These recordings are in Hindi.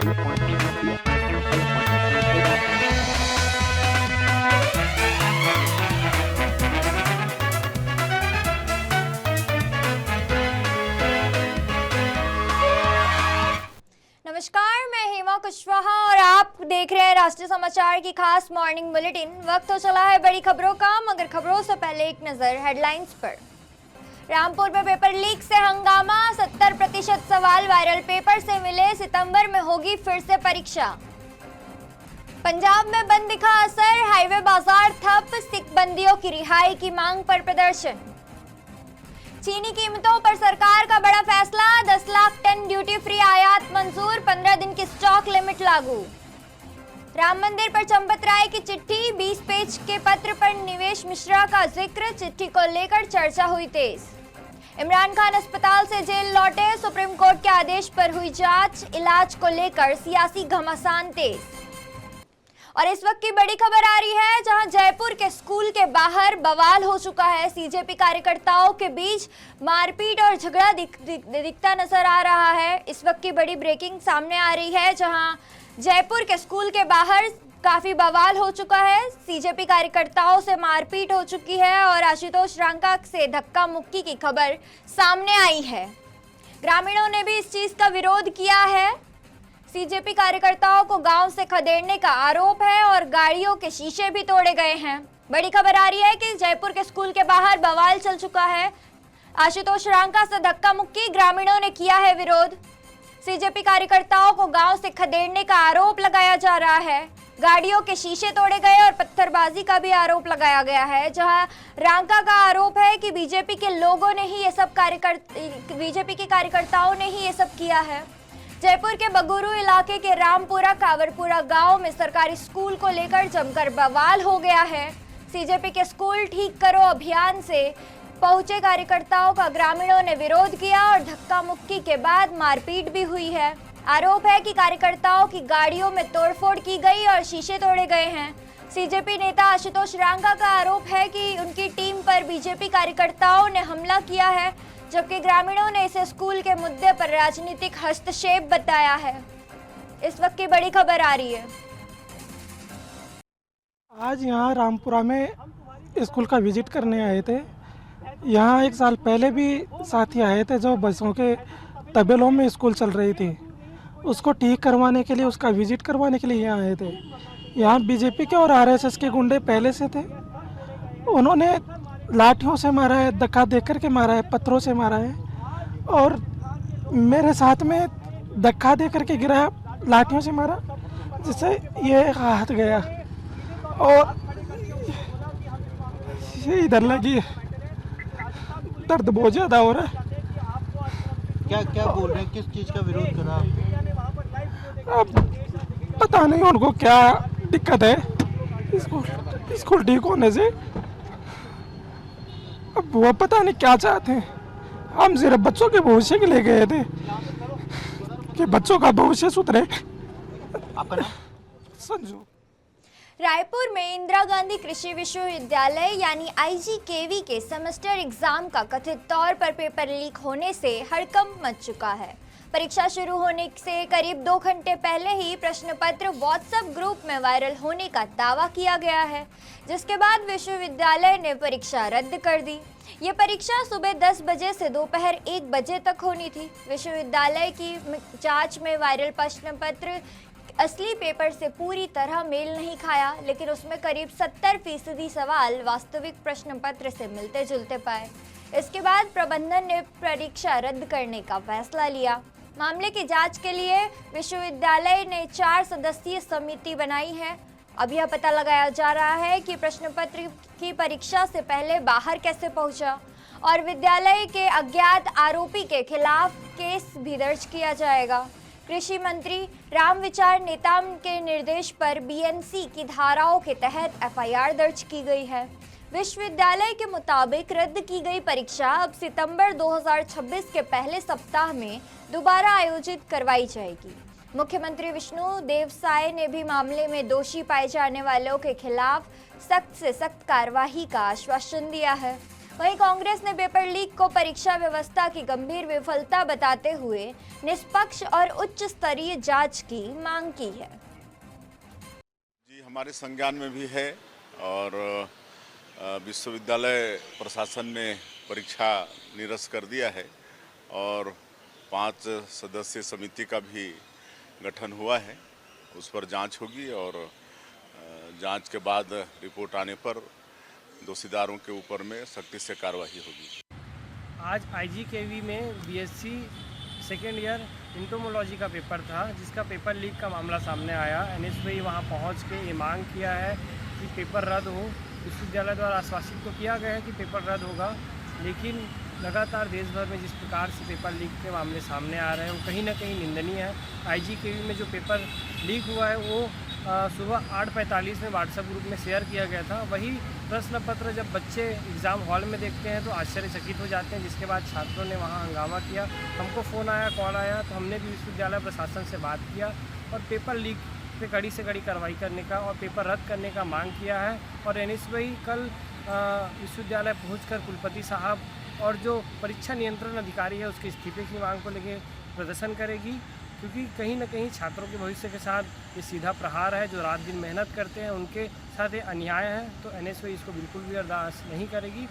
नमस्कार, मैं हेमा कुशवाहा और आप देख रहे हैं राष्ट्रीय समाचार की खास मॉर्निंग बुलेटिन। वक्त हो चला है बड़ी खबरों का, मगर खबरों से पहले एक नजर हेडलाइंस पर। रामपुर में पेपर लीक से हंगामा, 70% सवाल वायरल पेपर से मिले, सितंबर में होगी फिर से परीक्षा। पंजाब में बंद दिखा असर, हाईवे बाजार ठप, सिख बंदियों की रिहाई की मांग पर प्रदर्शन। चीनी कीमतों पर सरकार का बड़ा फैसला, 10 लाख टन ड्यूटी फ्री आयात मंजूर, 15 दिन की स्टॉक लिमिट लागू। राम मंदिर पर चंपत राय की चिट्ठी, 20 पेज के पत्र पर निवेश मिश्रा का जिक्र, चिट्ठी को लेकर चर्चा हुई तेज। इमरान खान अस्पताल से जेल लौटे, सुप्रीम कोर्ट के आदेश पर हुई जांच, इलाज को लेकर सियासी घमासान तेज। और इस वक्त की बड़ी खबर आ रही है, जहां जयपुर के स्कूल के बाहर बवाल हो चुका है। सीजेपी कार्यकर्ताओं के बीच मारपीट और झगड़ा दिखता नजर आ रहा है। इस वक्त की बड़ी ब्रेकिंग सामने आ रही है, जहां जयपुर के स्कूल के बाहर काफी बवाल हो चुका है। सीजेपी कार्यकर्ताओं से मारपीट हो चुकी है और आशुतोष रांका से धक्का मुक्की की खबर सामने आई है। ग्रामीणों ने भी इस चीज का विरोध किया है। सीजेपी कार्यकर्ताओं को गांव से खदेड़ने का आरोप है और गाड़ियों के शीशे भी तोड़े गए हैं। बड़ी खबर आ रही है कि जयपुर के स्कूल के बाहर बवाल चल चुका है। आशुतोष रांका से धक्का मुक्की, ग्रामीणों ने किया है विरोध। सीजेपी कार्यकर्ताओं को गांव से खदेड़ने का आरोप लगाया जा रहा है। गाड़ियों के शीशे तोड़े गए और पत्थरबाजी का भी आरोप लगाया गया है, जहां रांका का आरोप है कि बीजेपी के लोगों ने ही बीजेपी के कार्यकर्ताओं ने ही ये सब किया है। जयपुर के बगुरू इलाके के रामपुरा कावरपुरा गांव में सरकारी स्कूल को लेकर जमकर बवाल हो गया है। सीजेपी के स्कूल ठीक करो अभियान से पहुंचे कार्यकर्ताओं का ग्रामीणों ने विरोध किया और धक्का मुक्की के बाद मारपीट भी हुई है। आरोप है कि कार्यकर्ताओं की गाड़ियों में तोड़फोड़ की गई और शीशे तोड़े गए हैं। सीजेपी नेता आशुतोष रांका का आरोप है कि उनकी टीम पर बीजेपी कार्यकर्ताओं ने हमला किया है, जबकि ग्रामीणों ने इसे स्कूल के मुद्दे पर राजनीतिक हस्तक्षेप बताया है। इस वक्त की बड़ी खबर आ रही है। आज यहाँ रामपुरा में स्कूल का विजिट करने आए थे। यहाँ एक साल पहले भी साथी आए थे जो बसों के तबेलों में स्कूल चल रही थी, उसको ठीक करवाने के लिए, उसका विजिट करवाने के लिए यहाँ आए थे। यहाँ बीजेपी के और आरएसएस के गुंडे पहले से थे। उन्होंने लाठियों से मारा है, धक्का देकर के मारा है, पत्थरों से मारा है और मेरे साथ में धक्का देकर के गिराया, लाठियों से मारा, जिससे ये हाथ गया और ये इधर लगी। दर्द बहुत ज़्यादा हो रहा है। क्या क्या बोल रहे हैं, किस चीज़ का विरोध करा? अब पता नहीं उनको क्या दिक्कत है स्कूल ठीक होने से। अब वो पता नहीं क्या चाहते हैं। हम सिर्फ बच्चों के भविष्य के लिए गए थे कि बच्चों का भविष्य सुधरे। आपका नाम? संजू। रायपुर में इंदिरा गांधी कृषि विश्वविद्यालय यानी आईजीकेवी के सेमेस्टर एग्जाम का कथित तौर पर पेपर लीक होने से हड़कंप मच चुका है। परीक्षा शुरू होने से करीब 2 घंटे पहले ही प्रश्न पत्र व्हाट्सएप ग्रुप में वायरल होने का दावा किया गया है, जिसके बाद विश्वविद्यालय ने परीक्षा रद्द कर दी। ये परीक्षा सुबह 10 बजे से दोपहर 1 बजे तक होनी थी। विश्वविद्यालय की जांच में वायरल प्रश्न पत्र असली पेपर से पूरी तरह मेल नहीं खाया, लेकिन उसमें करीब 70% सवाल वास्तविक प्रश्न पत्र से मिलते जुलते पाए। इसके बाद प्रबंधन ने परीक्षा रद्द करने का फैसला लिया। मामले की जांच के लिए विश्वविद्यालय ने 4 सदस्यीय समिति बनाई है। अब यह पता लगाया जा रहा है कि प्रश्न पत्र की परीक्षा से पहले बाहर कैसे पहुंचा और विद्यालय के अज्ञात आरोपी के खिलाफ केस भी दर्ज किया जाएगा। कृषि मंत्री रामविचार नेताम के निर्देश पर बीएनसी की धाराओं के तहत एफआईआर दर्ज की गई है। विश्वविद्यालय के मुताबिक रद्द की गई परीक्षा अब सितंबर 2026 के पहले सप्ताह में दोबारा आयोजित करवाई जाएगी। मुख्यमंत्री विष्णु देवसाय ने भी मामले में दोषी पाए जाने वालों के खिलाफ सख्त से सख्त कार्यवाही का आश्वासन दिया है। वहीं कांग्रेस ने पेपर लीक को परीक्षा व्यवस्था की गंभीर विफलता बताते हुए निष्पक्ष और उच्च स्तरीय जांच की मांग की है। जी, हमारे संज्ञान में भी है और विश्वविद्यालय प्रशासन ने परीक्षा निरस्त कर दिया है और 5 सदस्यीय समिति का भी गठन हुआ है। उस पर जांच होगी और जांच के बाद रिपोर्ट आने पर दोषीदारों के ऊपर में सख्ती से कार्रवाई होगी। आज IGKV में BSc सेकेंड ईयर इंटोमोलॉजी का पेपर था, जिसका पेपर लीक का मामला सामने आया। NSY वहां पहुंच के ये मांग किया है कि पेपर रद्द हो। विश्वविद्यालय द्वारा आश्वासित तो किया गया है कि पेपर रद्द होगा, लेकिन लगातार देश भर में जिस प्रकार से पेपर लीक के मामले सामने आ रहे हैं वो कहीं ना कहीं निंदनीय है। IGKV में जो पेपर लीक हुआ है वो सुबह 8:45 में व्हाट्सएप ग्रुप में शेयर किया गया था। वही प्रश्न पत्र जब बच्चे एग्ज़ाम हॉल में देखते हैं तो आश्चर्यचकित हो जाते हैं, जिसके बाद छात्रों ने वहां हंगामा किया। हमको फ़ोन आया, कॉल आया, तो हमने भी विश्वविद्यालय प्रशासन से बात किया और पेपर लीक पे कड़ी से कड़ी कार्रवाई करने का और पेपर रद्द करने का मांग किया है। और NSY कल विश्वविद्यालय पहुँचकर कुलपति साहब और जो परीक्षा नियंत्रण अधिकारी है उसके इस्तीफे की मांग को लेकर प्रदर्शन करेगी, क्योंकि कहीं ना कहीं छात्रों के भविष्य के साथ ये सीधा प्रहार है। जो रात दिन मेहनत करते हैं उनके साथ ये अन्याय है, तो NSY इसको बिल्कुल भी बर्दाश्त नहीं करेगी।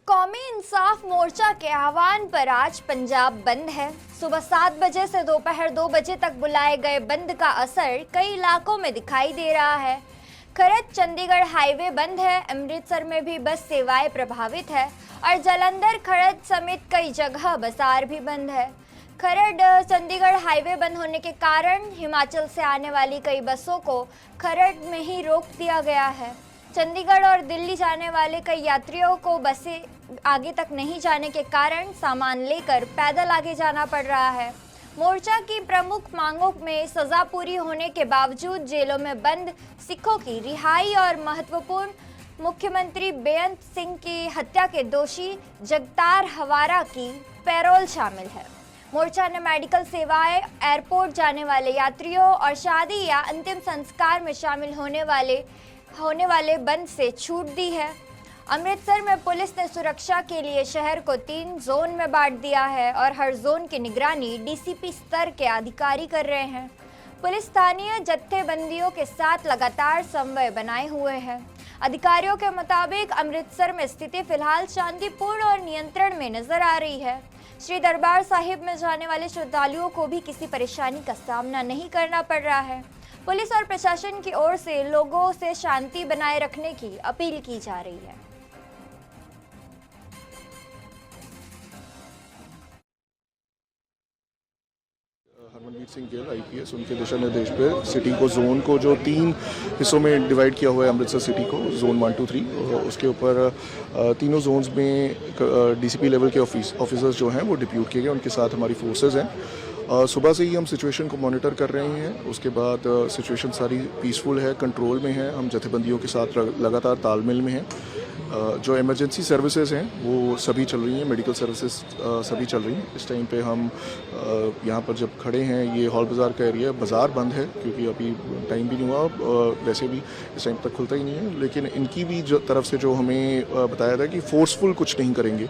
कौमी इंसाफ मोर्चा के आह्वान पर आज पंजाब बंद है। सुबह 7 बजे से दोपहर 2 बजे तक बुलाए गए बंद का असर कई इलाकों में दिखाई दे रहा है। खरड़ चंडीगढ़ हाईवे बंद है, अमृतसर में भी बस सेवाएं प्रभावित है और जालंधर खरड़ समेत कई जगह बाजार भी बंद है। खरड़ चंडीगढ़ हाईवे बंद होने के कारण हिमाचल से आने वाली कई बसों को खरड़ में ही रोक दिया गया है। चंडीगढ़ और दिल्ली जाने वाले कई यात्रियों को बसें आगे तक नहीं जाने के कारण सामान लेकर पैदल आगे जाना पड़ रहा है। मोर्चा की प्रमुख मांगों में सजा पूरी होने के बावजूद जेलों में बंद सिखों की रिहाई और महत्वपूर्ण मुख्यमंत्री बेअंत सिंह की हत्या के दोषी जगतार हवारा की पैरोल शामिल है। मोर्चा ने मेडिकल सेवाएं, एयरपोर्ट जाने वाले यात्रियों और शादी या अंतिम संस्कार में शामिल होने वाले बंद से छूट दी है। अमृतसर में पुलिस ने सुरक्षा के लिए शहर को 3 जोन में बांट दिया है और हर जोन की निगरानी DCP स्तर के अधिकारी कर रहे हैं। पुलिस स्थानीय जत्थेबंदियों के साथ लगातार समन्वय बनाए हुए है। अधिकारियों के मुताबिक अमृतसर में स्थिति फिलहाल शांतिपूर्ण और नियंत्रण में नजर आ रही है। श्री दरबार साहिब में जाने वाले श्रद्धालुओं को भी किसी परेशानी का सामना नहीं करना पड़ रहा है। पुलिस और प्रशासन की ओर से लोगों से शांति बनाए रखने की अपील की जा रही है। हरमनवीर सिंह गिल IPS, उनके दिशा निर्देश पे सिटी को जोन को जो 3 हिस्सों में डिवाइड किया हुआ है अमृतसर सिटी को, जोन 1, 2, 3, उसके ऊपर तीनों जोन्स में DCP लेवल के ऑफिसर्स जो हैं वो डिप्यूट किए गए, उनके साथ हमारी फोर्सेस हैं। सुबह से ही हम सिचुएशन को मॉनिटर कर रहे हैं। उसके बाद सिचुएशन सारी पीसफुल है, कंट्रोल में है। हम जथेबंदियों के साथ लगातार तालमेल में हैं। जो इमरजेंसी सर्विसेज हैं वो सभी चल रही हैं, मेडिकल सर्विसेज सभी चल रही हैं। इस टाइम पे हम यहाँ पर जब खड़े हैं, ये हॉल बाज़ार का एरिया, बाज़ार बंद है क्योंकि अभी टाइम भी नहीं हुआ, वैसे भी इस टाइम तक खुलता ही नहीं है। लेकिन इनकी भी जो तरफ से जो हमें बताया था कि फोर्सफुल कुछ नहीं करेंगे,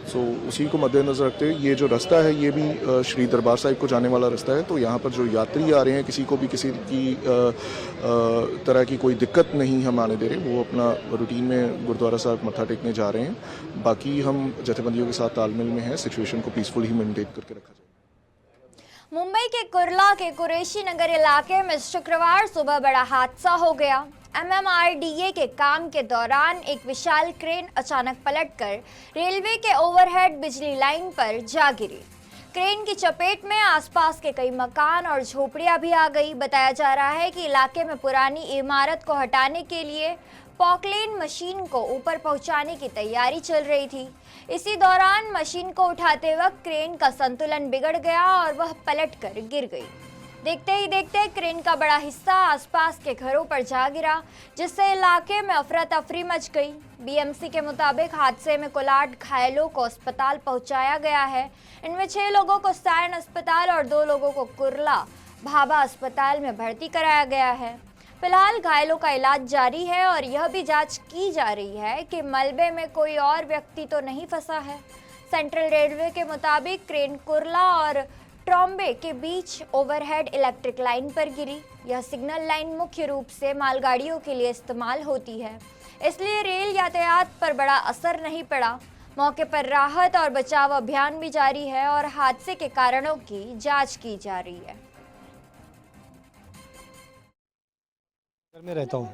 सो उसी को मद्देनज़र रखते हुए ये जो रास्ता है ये भी श्री दरबार साहिब को जाने वाला रास्ता है। तो यहाँ पर जो यात्री आ रहे हैं, किसी को भी किसी की तरह की कोई दिक्कत नहीं हम आने दे रहे। वो अपना रूटीन में गुरुद्वारा साहब मत्था टेकने जा रहे हैं। बाकी हम जथेबंदियों के साथ तालमेल में हैं, सिचुएशन को पीसफुल ही मेंटेन करके रखा जाए। मुंबई के कुर्ला के कुरैशी नगर इलाके में शुक्रवार सुबह बड़ा हादसा हो गया। MMRDA के काम के दौरान एक विशाल क्रेन अचानक पलटकर रेलवे के ओवरहेड बिजली लाइन पर जा गिरी। क्रेन की चपेट में आसपास के कई मकान और झोपड़ियां भी आ गई। बताया जा रहा है कि इलाके में पुरानी इमारत को हटाने के लिए पॉकलेन मशीन को ऊपर पहुंचाने की तैयारी चल रही थी। इसी दौरान मशीन को उठाते वक्त क्रेन का संतुलन बिगड़ गया और वह पलटकर गिर गई। देखते ही देखते क्रेन का बड़ा हिस्सा आसपास के घरों पर जा गिरा, जिससे इलाके में अफरा तफरी मच गई। BMC के मुताबिक हादसे में कुल 8 घायलों को अस्पताल पहुंचाया गया है। इनमें 6 लोगों को सायन अस्पताल और 2 लोगों को कुर्ला भाभा अस्पताल में भर्ती कराया गया है। फिलहाल घायलों का इलाज जारी है और यह भी जांच की जा रही है कि मलबे में कोई और व्यक्ति तो नहीं फंसा है। सेंट्रल रेलवे के मुताबिक क्रेन कुर्ला और ट्रॉम्बे के बीच ओवरहेड इलेक्ट्रिक लाइन पर गिरी। यह सिग्नल लाइन मुख्य रूप से मालगाड़ियों के लिए इस्तेमाल होती है, इसलिए रेल यातायात पर बड़ा असर नहीं पड़ा। मौके पर राहत और बचाव अभियान भी जारी है और हादसे के कारणों की जांच की जा रही है। मैं रहता हूँ,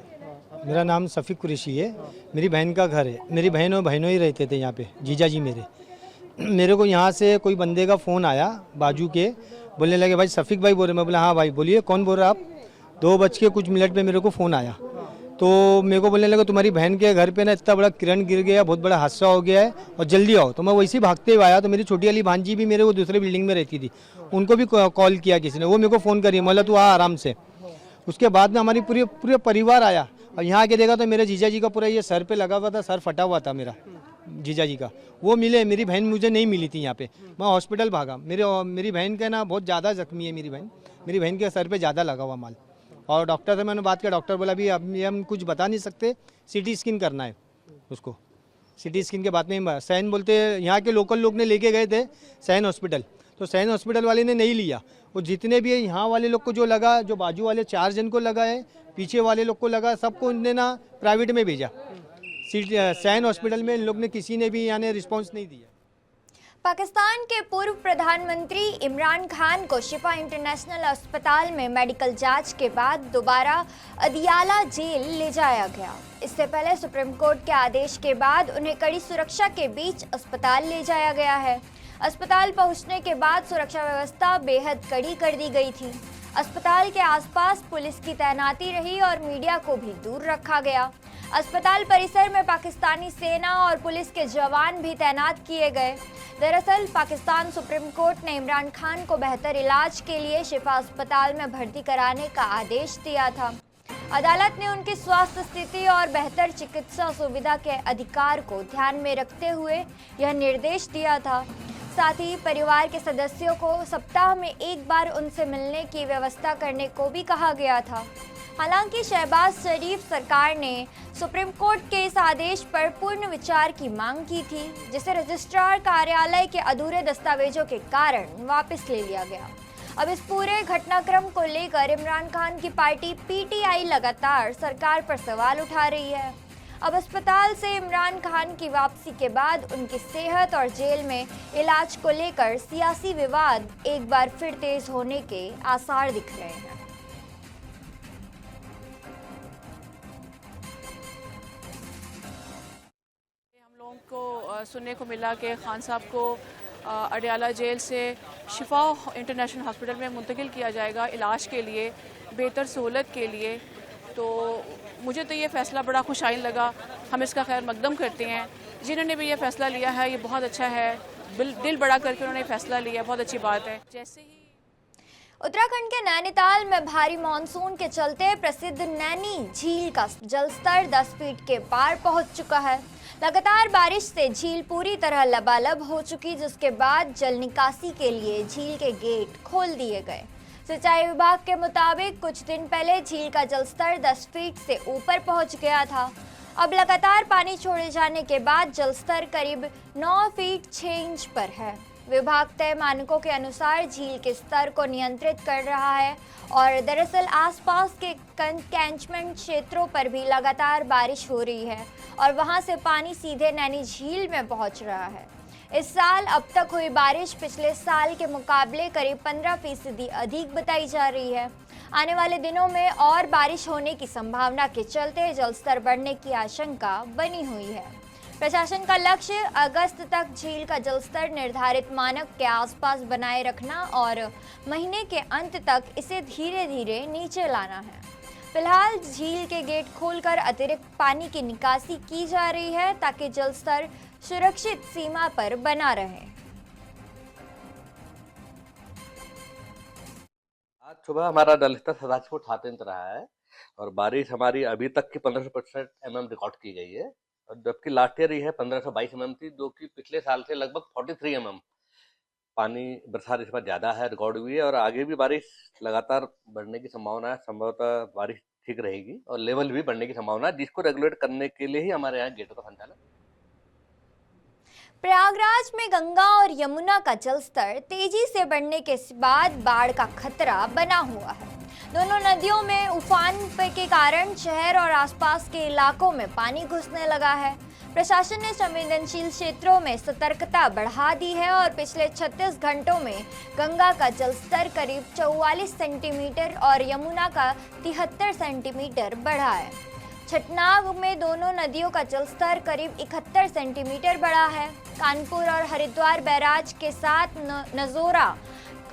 मेरा नाम सफ़ीक कुरैशी है, मेरी बहन का घर है। मेरी बहन और बहनों ही रहते थे यहाँ पे, जीजा जी मेरे को यहाँ से कोई बंदे का फ़ोन आया बाजू के, बोलने लगे भाई सफ़ीक भाई बोल रहे। मैं बोला हाँ भाई बोलिए, कौन बोल रहा आप। 2:00 पे मेरे को फ़ोन आया, तो मेरे को बोलने लगा तुम्हारी बहन के घर पे ना इतना बड़ा किरण गिर गया, बहुत बड़ा हादसा हो गया है और जल्दी आओ। तो मैं वैसे ही भागते हुए आया, तो मेरी छोटी वाली भांजी भी मेरे वो दूसरे बिल्डिंग में रहती थी, उनको भी कॉल किया किसी ने, वो मेरे को फ़ोन करिए, बोला तू आ आराम से। उसके बाद में हमारी पूरे परिवार आया और यहाँ आके देखा तो मेरे जीजा जी का पूरा ये सर पे लगा हुआ था, सर फटा हुआ था मेरा जीजा जी का। वो मिले, मेरी बहन मुझे नहीं मिली थी यहाँ पे, मैं हॉस्पिटल भागा। मेरी बहन का ना बहुत ज़्यादा जख्मी है मेरी बहन के सर पे ज़्यादा लगा हुआ माल। और डॉक्टर से मैंने बात किया, डॉक्टर बोला अभी हम कुछ बता नहीं सकते, सिटी स्कैन करना है उसको। सिटी स्कैन के बाद में सैन बोलते, यहाँ के लोकल लोग ने लेके गए थे सैन हॉस्पिटल, तो सैन हॉस्पिटल वाले ने नहीं लिया। और जितने भी है यहाँ वाले लोग को जो लगा, जो बाजू वाले 4 जन को लगा है, पीछे वाले लोग को लगा, सबको उनने ना प्राइवेट में भेजा। सैन हॉस्पिटल में इन लोग ने किसी ने भी यानी रिस्पॉन्स नहीं दिया। पाकिस्तान के पूर्व प्रधानमंत्री इमरान खान को शिफा इंटरनेशनल अस्पताल में मेडिकल जांच के बाद दोबारा अदियाला जेल ले जाया गया। इससे पहले सुप्रीम कोर्ट के आदेश के बाद उन्हें कड़ी सुरक्षा के बीच अस्पताल ले जाया गया है। अस्पताल पहुंचने के बाद सुरक्षा व्यवस्था बेहद कड़ी कर दी गई थी। अस्पताल के आसपास पुलिस की तैनाती रही और मीडिया को भी दूर रखा गया। अस्पताल परिसर में पाकिस्तानी सेना और पुलिस के जवान भी तैनात किए गए। दरअसल पाकिस्तान सुप्रीम कोर्ट ने इमरान खान को बेहतर इलाज के लिए शिफा अस्पताल में भर्ती कराने का आदेश दिया था। अदालत ने उनकी स्वास्थ्य स्थिति और बेहतर चिकित्सा सुविधा के अधिकार को ध्यान में रखते हुए यह निर्देश दिया था। साथ ही परिवार के सदस्यों को सप्ताह में एक बार उनसे मिलने की व्यवस्था करने को भी कहा गया था। हालांकि शहबाज शरीफ सरकार ने सुप्रीम कोर्ट के इस आदेश पर पूर्ण विचार की मांग की थी, जिसे रजिस्ट्रार कार्यालय के अधूरे दस्तावेजों के कारण वापस ले लिया गया। अब इस पूरे घटनाक्रम को लेकर इमरान खान की पार्टी पीटीआई लगातार सरकार पर सवाल उठा रही है। अब अस्पताल से इमरान खान की वापसी के बाद उनकी सेहत और जेल में इलाज को लेकर सियासी विवाद एक बार फिर तेज होने के आसार दिख रहे हैं। हम लोगों को सुनने को मिला कि खान साहब को अडियाला जेल से शिफा इंटरनेशनल हॉस्पिटल में मुंतकिल किया जाएगा इलाज के लिए, बेहतर सहूलत के लिए। तो मुझे तो ये फ़ैसला बड़ा खुशाइन लगा। हम इसका खैर मकदम करते हैं। जिन्होंने भी ये फ़ैसला लिया है ये बहुत अच्छा है, दिल बड़ा करके उन्होंने फ़ैसला लिया, बहुत अच्छी बात है। जैसे ही उत्तराखंड के नैनीताल में भारी मानसून के चलते प्रसिद्ध नैनी झील का जलस्तर 10 फीट के पार पहुंच चुका है। लगातार बारिश से झील पूरी तरह लबालब हो चुकी, जिसके बाद जल निकासी के लिए झील के गेट खोल दिए गए। सिंचाई विभाग के मुताबिक कुछ दिन पहले झील का जलस्तर 10 फीट से ऊपर पहुंच गया था। अब लगातार पानी छोड़े जाने के बाद जलस्तर करीब 9 फीट 6 इंच पर है। विभाग तय मानकों के अनुसार झील के स्तर को नियंत्रित कर रहा है और दरअसल आसपास के कैंचमेंट क्षेत्रों पर भी लगातार बारिश हो रही है और वहां से पानी सीधे नैनी झील में पहुंच रहा है। इस साल अब तक हुई बारिश पिछले साल के मुकाबले करीब 15% अधिक बताई जा रही है। आने वाले दिनों में और बारिश होने की संभावना के चलते जलस्तर बढ़ने की आशंका बनी हुई है। प्रशासन का लक्ष्य अगस्त तक झील का जलस्तर निर्धारित मानक के आसपास बनाए रखना और महीने के अंत तक इसे धीरे धीरे नीचे लाना है। फिलहाल झील के गेट खोलकर अतिरिक्त पानी की निकासी की जा रही है ताकि जलस्तर सुरक्षित सीमा पर बना रहे। आज सुबह हमारा जलस्तर 87.7 इंच रहा है और बारिश हमारी अभी तक की 1500% mm रिकॉर्ड की गई है, और जबकि लास्ट ईयर ही है 1522 mm थी, जो कि पिछले साल से लगभग 43 mm पानी बरसात इस बार ज़्यादा है, रिकॉर्ड हुई है और आगे भी बारिश लगातार बढ़ने की संभावना है। संभवतः बारिश ठीक रहेगी और लेवल भी बढ़ने की संभावना है, जिसको रेगुलेट करने के लिए ही हमारे यहाँ गेटों का संचालन। प्रयागराज में गंगा और यमुना का जलस्तर तेजी से बढ़ने के बाद बाढ़ का खतरा बना हुआ है। दोनों नदियों में उफान के कारण शहर और आसपास के इलाकों में पानी घुसने लगा है। प्रशासन ने संवेदनशील क्षेत्रों में सतर्कता बढ़ा दी है और पिछले 36 घंटों में गंगा का जलस्तर करीब 44 सेंटीमीटर और यमुना का 73 सेंटीमीटर बढ़ा है। छटनाग में दोनों नदियों का जलस्तर करीब 71 सेंटीमीटर बढ़ा है। कानपुर और हरिद्वार बैराज के साथ नजोरा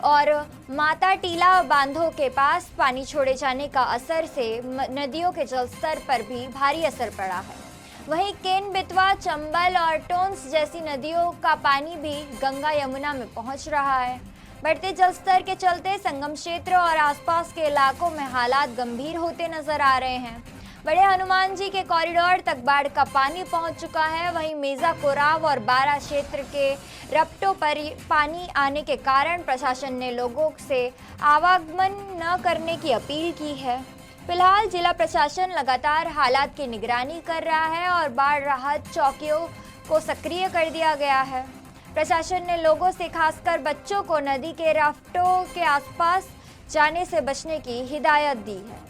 और माता टीला बांधों के पास पानी छोड़े जाने का असर से नदियों के जलस्तर पर भी भारी असर पड़ा है। वहीं केन बेतवा, चंबल और टोंस जैसी नदियों का पानी भी गंगा यमुना में पहुंच रहा है। बढ़ते जलस्तर के चलते संगम क्षेत्र और आसपास के इलाकों में हालात गंभीर होते नजर आ रहे हैं। बड़े हनुमान जी के कॉरिडोर तक बाढ़ का पानी पहुंच चुका है। वहीं मेजा कोराव और बारा क्षेत्र के रपटों पर पानी आने के कारण प्रशासन ने लोगों से आवागमन न करने की अपील की है। फिलहाल जिला प्रशासन लगातार हालात की निगरानी कर रहा है और बाढ़ राहत चौकियों को सक्रिय कर दिया गया है। प्रशासन ने लोगों से खासकर बच्चों को नदी के राफ्टों के आसपास जाने से बचने की हिदायत दी है।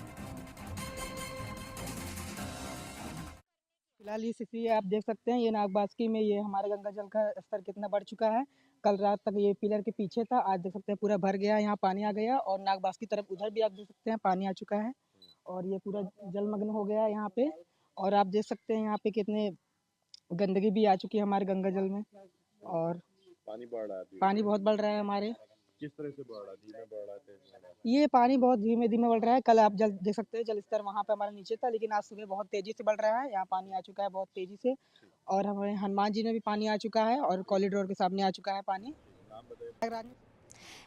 फिलहाल ये स्थिति आप देख सकते हैं, ये नागबास्की में ये हमारे गंगा जल का स्तर कितना बढ़ चुका है। कल रात तक ये पिलर के पीछे था, आज देख सकते हैं पूरा भर गया, यहाँ पानी आ गया और नागबास्की तरफ उधर भी आप देख सकते हैं पानी आ चुका है और ये पूरा जलमग्न हो गया है यहाँ पे। और आप देख सकते हैं यहाँ पे कितने गंदगी भी आ चुकी है हमारे गंगा जल में और पानी बढ़ रहा है अभी। पानी बहुत बढ़ रहा है हमारे। किस तरह से बढ़ रहा है? धीमे बढ़ रहा है, तेज बढ़ रहा है? ये पानी बहुत धीमे धीमे बढ़ रहा है। कल आप जल देख सकते हैं जल स्तर वहाँ पे हमारा नीचे था, लेकिन आज सुबह बहुत तेजी से बढ़ रहा है। यहाँ पानी आ चुका है बहुत तेजी से और हमारे हनुमान जी में भी पानी आ चुका है और कॉरिडोर के सामने आ चुका है पानी।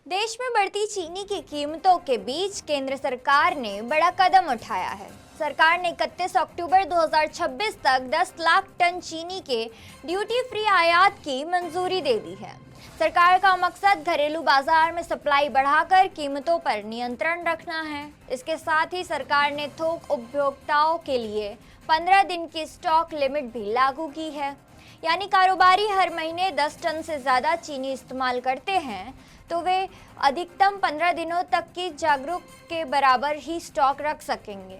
देश में बढ़ती चीनी की कीमतों के बीच केंद्र सरकार ने बड़ा कदम उठाया है। सरकार ने 31 अक्टूबर 2026 तक 10 लाख टन चीनी के ड्यूटी फ्री आयात की मंजूरी दे दी है। सरकार का मकसद घरेलू बाजार में सप्लाई बढ़ाकर कीमतों पर नियंत्रण रखना है। इसके साथ ही सरकार ने थोक उपभोक्ताओं के लिए 15 दिन की स्टॉक लिमिट भी लागू की है। यानी कारोबारी हर महीने 10 टन से ज़्यादा चीनी इस्तेमाल करते हैं तो वे अधिकतम 15 दिनों तक की जागरूक के बराबर ही स्टॉक रख सकेंगे।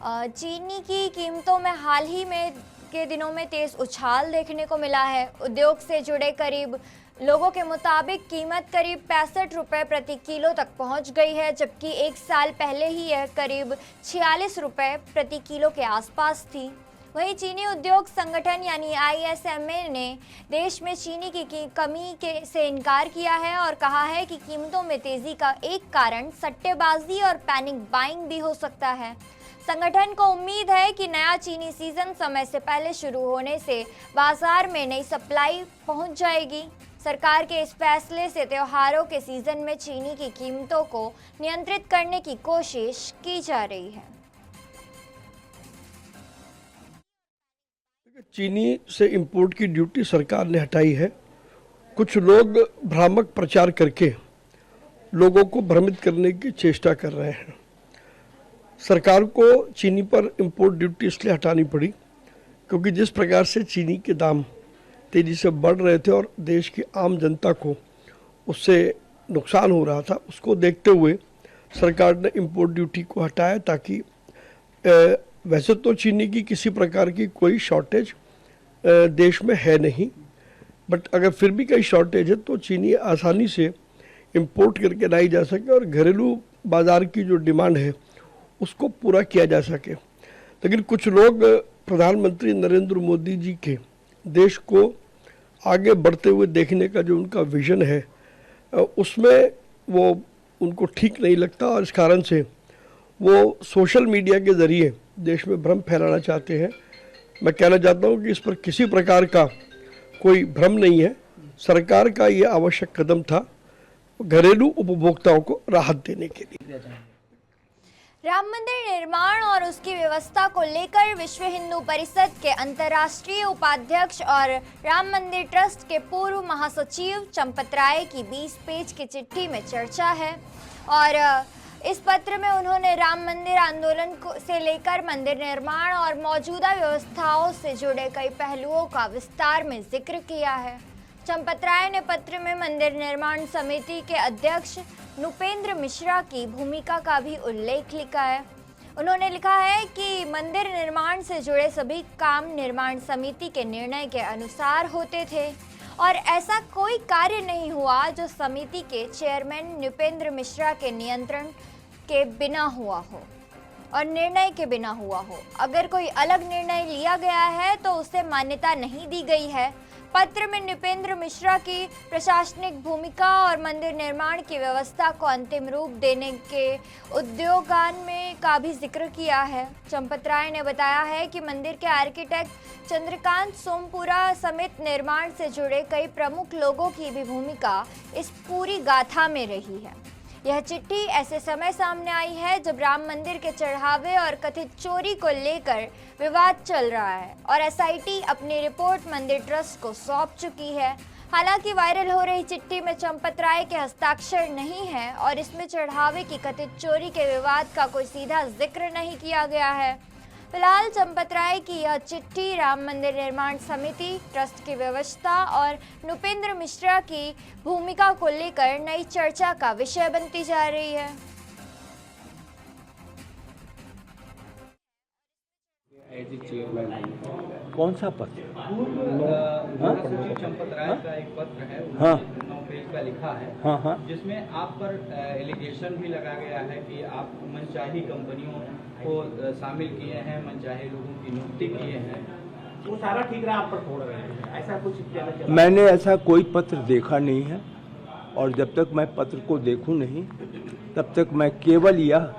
चीनी की कीमतों में हाल ही में के दिनों में तेज़ उछाल देखने को मिला है। उद्योग से जुड़े करीब लोगों के मुताबिक कीमत करीब 65 रुपये प्रति किलो तक पहुंच गई है, जबकि एक साल पहले ही यह करीब 46 रुपये प्रति किलो के आसपास थी। वहीं चीनी उद्योग संगठन यानी ISMA ने देश में चीनी की कमी से इनकार किया है और कहा है कि कीमतों में तेज़ी का एक कारण सट्टेबाजी और पैनिक बाइंग भी हो सकता है। संगठन को उम्मीद है कि नया चीनी सीजन समय से पहले शुरू होने से बाजार में नई सप्लाई पहुंच जाएगी। सरकार के इस फैसले से त्योहारों के सीजन में चीनी की कीमतों को नियंत्रित करने की कोशिश की जा रही है। चीनी से इंपोर्ट की ड्यूटी सरकार ने हटाई है। कुछ लोग भ्रामक प्रचार करके लोगों को भ्रमित करने की चेष्टा कर रहे हैं। सरकार को चीनी पर इंपोर्ट ड्यूटी इसलिए हटानी पड़ी क्योंकि जिस प्रकार से चीनी के दाम तेज़ी से बढ़ रहे थे और देश की आम जनता को उससे नुकसान हो रहा था, उसको देखते हुए सरकार ने इंपोर्ट ड्यूटी को हटाया ताकि वैसे तो चीनी की किसी प्रकार की कोई शॉर्टेज देश में है नहीं, बट अगर फिर भी कहीं शॉर्टेज है तो चीनी आसानी से इंपोर्ट करके लाई जा सके और घरेलू बाज़ार की जो डिमांड है उसको पूरा किया जा सके। लेकिन कुछ लोग प्रधानमंत्री नरेंद्र मोदी जी के देश को आगे बढ़ते हुए देखने का जो उनका विज़न है उसमें वो उनको ठीक नहीं लगता और इस कारण से वो सोशल मीडिया के ज़रिए देश में भ्रम फैलाना चाहते हैं। मैं कहना चाहता हूँ कि इस पर किसी प्रकार का कोई भ्रम नहीं है। सरकार का ये आवश्यक कदम था घरेलू उपभोक्ताओं को राहत देने के लिए। राम मंदिर निर्माण और उसकी व्यवस्था को लेकर विश्व हिंदू परिषद के अंतर्राष्ट्रीय उपाध्यक्ष और राम मंदिर ट्रस्ट के पूर्व महासचिव चंपत राय की 20 पेज की चिट्ठी में चर्चा है। और इस पत्र में उन्होंने राम मंदिर आंदोलन से लेकर मंदिर निर्माण और मौजूदा व्यवस्थाओं से जुड़े कई पहलुओं का विस्तार में जिक्र किया है। चंपत राय ने पत्र में मंदिर निर्माण समिति के अध्यक्ष नुपेंद्र मिश्रा की भूमिका का भी उल्लेख लिखा है। उन्होंने लिखा है कि मंदिर निर्माण से जुड़े सभी काम निर्माण समिति के निर्णय के अनुसार होते थे और ऐसा कोई कार्य नहीं हुआ जो समिति के चेयरमैन नुपेंद्र मिश्रा के नियंत्रण के बिना हुआ हो और निर्णय के बिना हुआ हो। अगर कोई अलग निर्णय लिया गया है तो उसे मान्यता नहीं दी गई है। पत्र में नुपेंद्र मिश्रा की प्रशासनिक भूमिका और मंदिर निर्माण की व्यवस्था को अंतिम रूप देने के उद्योगान में का भी जिक्र किया है। चंपत राय ने बताया है कि मंदिर के आर्किटेक्ट चंद्रकांत सोमपुरा समेत निर्माण से जुड़े कई प्रमुख लोगों की भी भूमिका इस पूरी गाथा में रही है। यह चिट्ठी ऐसे समय सामने आई है जब राम मंदिर के चढ़ावे और कथित चोरी को लेकर विवाद चल रहा है और एसआईटी अपनी रिपोर्ट मंदिर ट्रस्ट को सौंप चुकी है। हालांकि वायरल हो रही चिट्ठी में चंपत राय के हस्ताक्षर नहीं है और इसमें चढ़ावे की कथित चोरी के विवाद का कोई सीधा जिक्र नहीं किया गया है। फिलहाल चंपत राय की यह चिट्ठी राम मंदिर निर्माण समिति, ट्रस्ट की व्यवस्था और नुपेंद्र मिश्रा की भूमिका को लेकर नई चर्चा का विषय बनती जा रही है। कौन सा पत्र? चंपत राय का एक पत्र है, हाँ 9 पेज का लिखा है, हाँ हाँ जिसमें आप पर एलिगेशन भी लगा गया है कि आप मनचाही कंपनियों को शामिल किए हैं, मनचाहे लोगों की नियुक्ति किए हैं। वो सारा ठीक रहा, आप पर छोड़ रहे हैं, ऐसा कुछ? मैंने ऐसा कोई पत्र देखा नहीं है और जब तक मैं पत्र को देखूं नहीं तब तक मैं केवल यह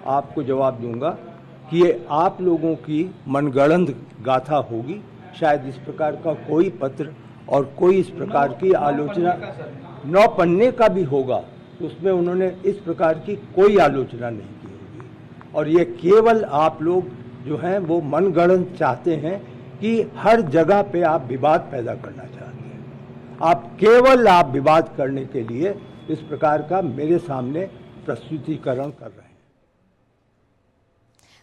आपको जवाब दूंगा कि ये आप लोगों की मनगढ़ंत गाथा होगी। शायद इस प्रकार का कोई पत्र और कोई इस प्रकार की आलोचना 9 पन्ने का भी होगा तो उसमें उन्होंने इस प्रकार की कोई आलोचना नहीं की होगी। और ये केवल आप लोग जो हैं वो मनगढ़ंत चाहते हैं कि हर जगह पे आप विवाद पैदा करना चाहते हैं। आप विवाद करने के लिए इस प्रकार का मेरे सामने प्रस्तुतिकरण कर रहे हैं।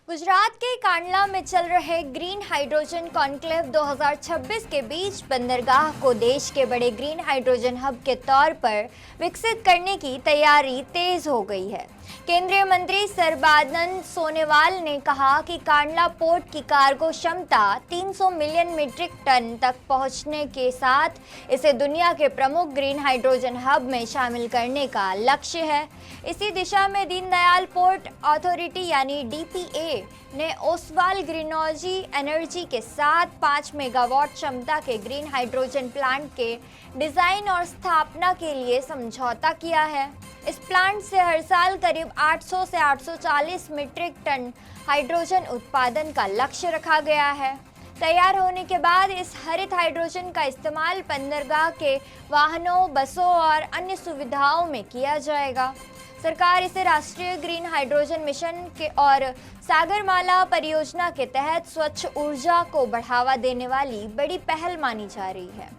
गुजरात के कांडला में चल रहे ग्रीन हाइड्रोजन कॉन्क्लेव 2026 के बीच बंदरगाह को देश के बड़े ग्रीन हाइड्रोजन हब के तौर पर विकसित करने की तैयारी तेज हो गई है। केंद्रीय मंत्री सर्बानंद सोनोवाल ने कहा कि कांडला पोर्ट की कार्गो क्षमता 300 मिलियन मीट्रिक टन तक पहुंचने के साथ इसे दुनिया के प्रमुख ग्रीन हाइड्रोजन हब में शामिल करने का लक्ष्य है। इसी दिशा में दीनदयाल पोर्ट अथॉरिटी यानी डीपीए ने ओसवाल ग्रीनर्जी एनर्जी के साथ 5 मेगावाट क्षमता के ग्रीन हाइड्रोजन प्लांट के डिज़ाइन और स्थापना के लिए समझौता किया है। इस प्लांट से हर साल करीब 800 से 840 मीट्रिक टन हाइड्रोजन उत्पादन का लक्ष्य रखा गया है। तैयार होने के बाद इस हरित हाइड्रोजन का इस्तेमाल बंदरगाह के वाहनों, बसों और अन्य सुविधाओं में किया जाएगा। सरकार इसे राष्ट्रीय ग्रीन हाइड्रोजन मिशन के और सागरमाला परियोजना के तहत स्वच्छ ऊर्जा को बढ़ावा देने वाली बड़ी पहल मानी जा रही है।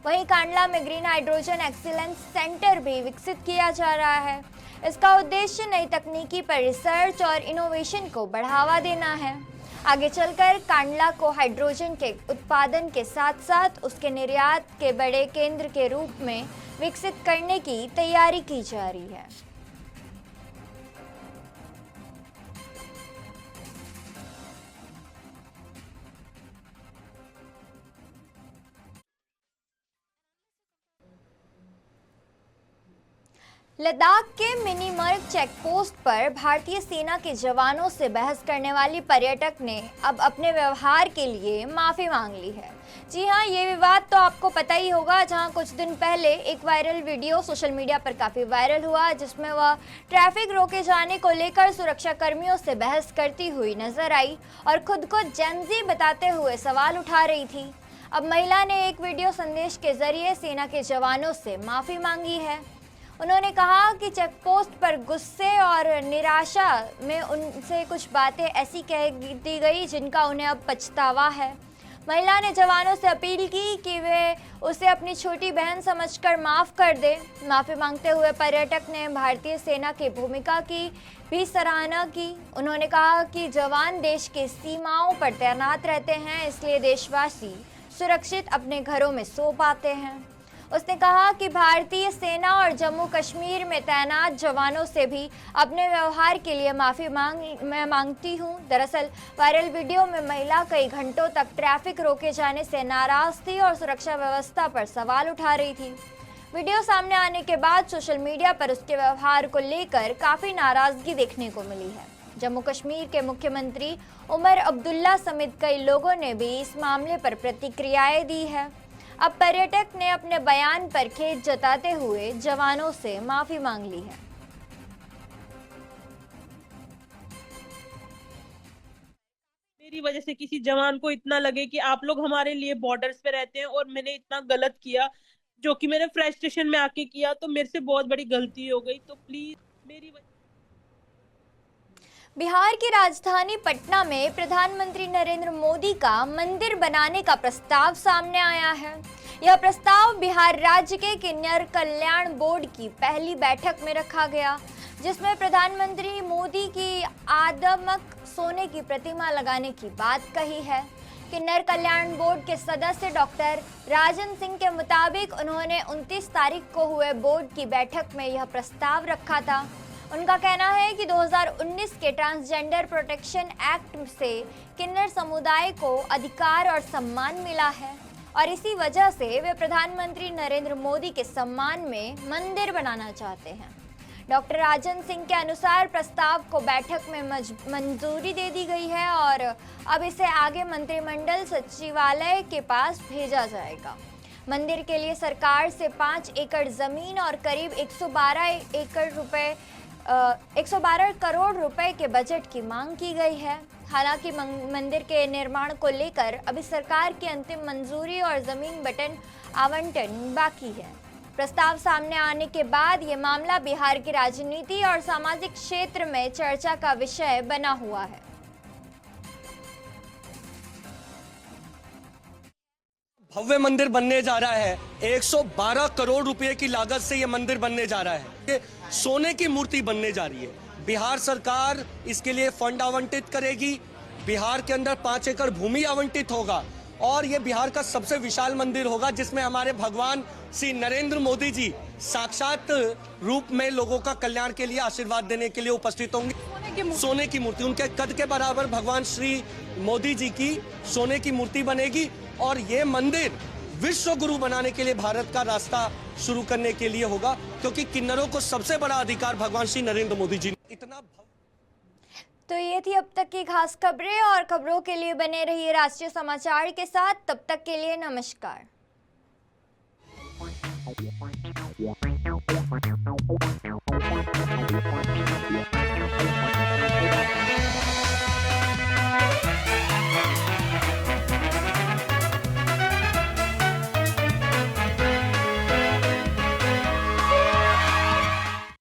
वहीं कांडला में ग्रीन हाइड्रोजन एक्सीलेंस सेंटर भी विकसित किया जा रहा है। इसका उद्देश्य नई तकनीकी पर रिसर्च और इनोवेशन को बढ़ावा देना है। आगे चलकर कांडला को हाइड्रोजन के उत्पादन के साथ साथ उसके निर्यात के बड़े केंद्र के रूप में विकसित करने की तैयारी की जा रही है। लद्दाख के मिनीमर्ग चेक पोस्ट पर भारतीय सेना के जवानों से बहस करने वाली पर्यटक ने अब अपने व्यवहार के लिए माफ़ी मांग ली है। जी हाँ, ये विवाद तो आपको पता ही होगा, जहाँ कुछ दिन पहले एक वायरल वीडियो सोशल मीडिया पर काफ़ी वायरल हुआ जिसमें वह ट्रैफिक रोके जाने को लेकर सुरक्षा कर्मियों से बहस करती हुई नजर आई और खुद को जेनजी बताते हुए सवाल उठा रही थी। अब महिला ने एक वीडियो संदेश के जरिए सेना के जवानों से माफ़ी मांगी है। उन्होंने कहा कि चेकपोस्ट पर गुस्से और निराशा में उनसे कुछ बातें ऐसी कह दी गई जिनका उन्हें अब पछतावा है। महिला ने जवानों से अपील की कि वे उसे अपनी छोटी बहन समझकर माफ़ कर दे। माफ़ी मांगते हुए पर्यटक ने भारतीय सेना की भूमिका की भी सराहना की। उन्होंने कहा कि जवान देश की सीमाओं पर तैनात रहते हैं, इसलिए देशवासी सुरक्षित अपने घरों में सो पाते हैं। उसने कहा कि भारतीय सेना और जम्मू कश्मीर में तैनात जवानों से भी अपने व्यवहार के लिए माफ़ी मांगती हूं। दरअसल वायरल वीडियो में महिला कई घंटों तक ट्रैफिक रोके जाने से नाराज़ थी और सुरक्षा व्यवस्था पर सवाल उठा रही थी। वीडियो सामने आने के बाद सोशल मीडिया पर उसके व्यवहार को लेकर काफ़ी नाराज़गी देखने को मिली है। जम्मू कश्मीर के मुख्यमंत्री उमर अब्दुल्ला समेत कई लोगों ने भी इस मामले पर प्रतिक्रियाएं दी है। अब पर्यटक ने अपने बयान पर खेद जताते हुए जवानों से माफी मांग ली है। मेरी वजह से किसी जवान को इतना लगे कि आप लोग हमारे लिए बॉर्डर्स पे रहते हैं और मैंने इतना गलत किया, जो कि मैंने फ्रस्ट्रेशन में आके किया, तो मेरे से बहुत बड़ी गलती हो गई। तो प्लीज मेरी बिहार की राजधानी पटना में प्रधानमंत्री नरेंद्र मोदी का मंदिर बनाने का प्रस्ताव सामने आया है। यह प्रस्ताव बिहार राज्य के किन्नर कल्याण बोर्ड की पहली बैठक में रखा गया, जिसमें प्रधानमंत्री मोदी की आदमक सोने की प्रतिमा लगाने की बात कही है। किन्नर कल्याण बोर्ड के सदस्य डॉक्टर राजन सिंह के मुताबिक उन्होंने 29 तारीख को हुए बोर्ड की बैठक में यह प्रस्ताव रखा था। उनका कहना है कि 2019 के ट्रांसजेंडर प्रोटेक्शन एक्ट से किन्नर समुदाय को अधिकार और सम्मान मिला है और इसी वजह से वे प्रधानमंत्री नरेंद्र मोदी के सम्मान में मंदिर बनाना चाहते हैं। डॉक्टर राजन सिंह के अनुसार प्रस्ताव को बैठक में मंजूरी दे दी गई है और अब इसे आगे मंत्रिमंडल सचिवालय के पास भेजा जाएगा। मंदिर के लिए सरकार से 5 एकड़ जमीन और करीब 112 करोड़ रुपए के बजट की मांग की गई है। हालांकि मंदिर के निर्माण को लेकर अभी सरकार की अंतिम मंजूरी और जमीन बटन आवंटन बाकी है। प्रस्ताव सामने आने के बाद ये मामला बिहार की राजनीति और सामाजिक क्षेत्र में चर्चा का विषय बना हुआ है। भव्य मंदिर बनने जा रहा है। 112 करोड़ रुपए की लागत से यह मंदिर बनने जा रहा है। ये सोने की मूर्ति बनने जा रही है। बिहार सरकार इसके लिए फंड आवंटित करेगी। बिहार के अंदर 5 एकड़ भूमि आवंटित होगा और ये बिहार का सबसे विशाल मंदिर होगा, जिसमें हमारे भगवान श्री नरेंद्र मोदी जी साक्षात रूप में लोगों का कल्याण के लिए आशीर्वाद देने के लिए उपस्थित होंगे। सोने की मूर्ति उनके कद के बराबर भगवान श्री मोदी जी की सोने की मूर्ति बनेगी और ये मंदिर विश्व गुरु बनाने के लिए भारत का रास्ता शुरू करने के लिए होगा, क्योंकि किन्नरों को सबसे बड़ा अधिकार भगवान श्री नरेंद्र मोदी जी ने इतना। तो ये थी अब तक की खास खबरें और खबरों के लिए बने रहिए राष्ट्रीय समाचार के साथ। तब तक के लिए नमस्कार।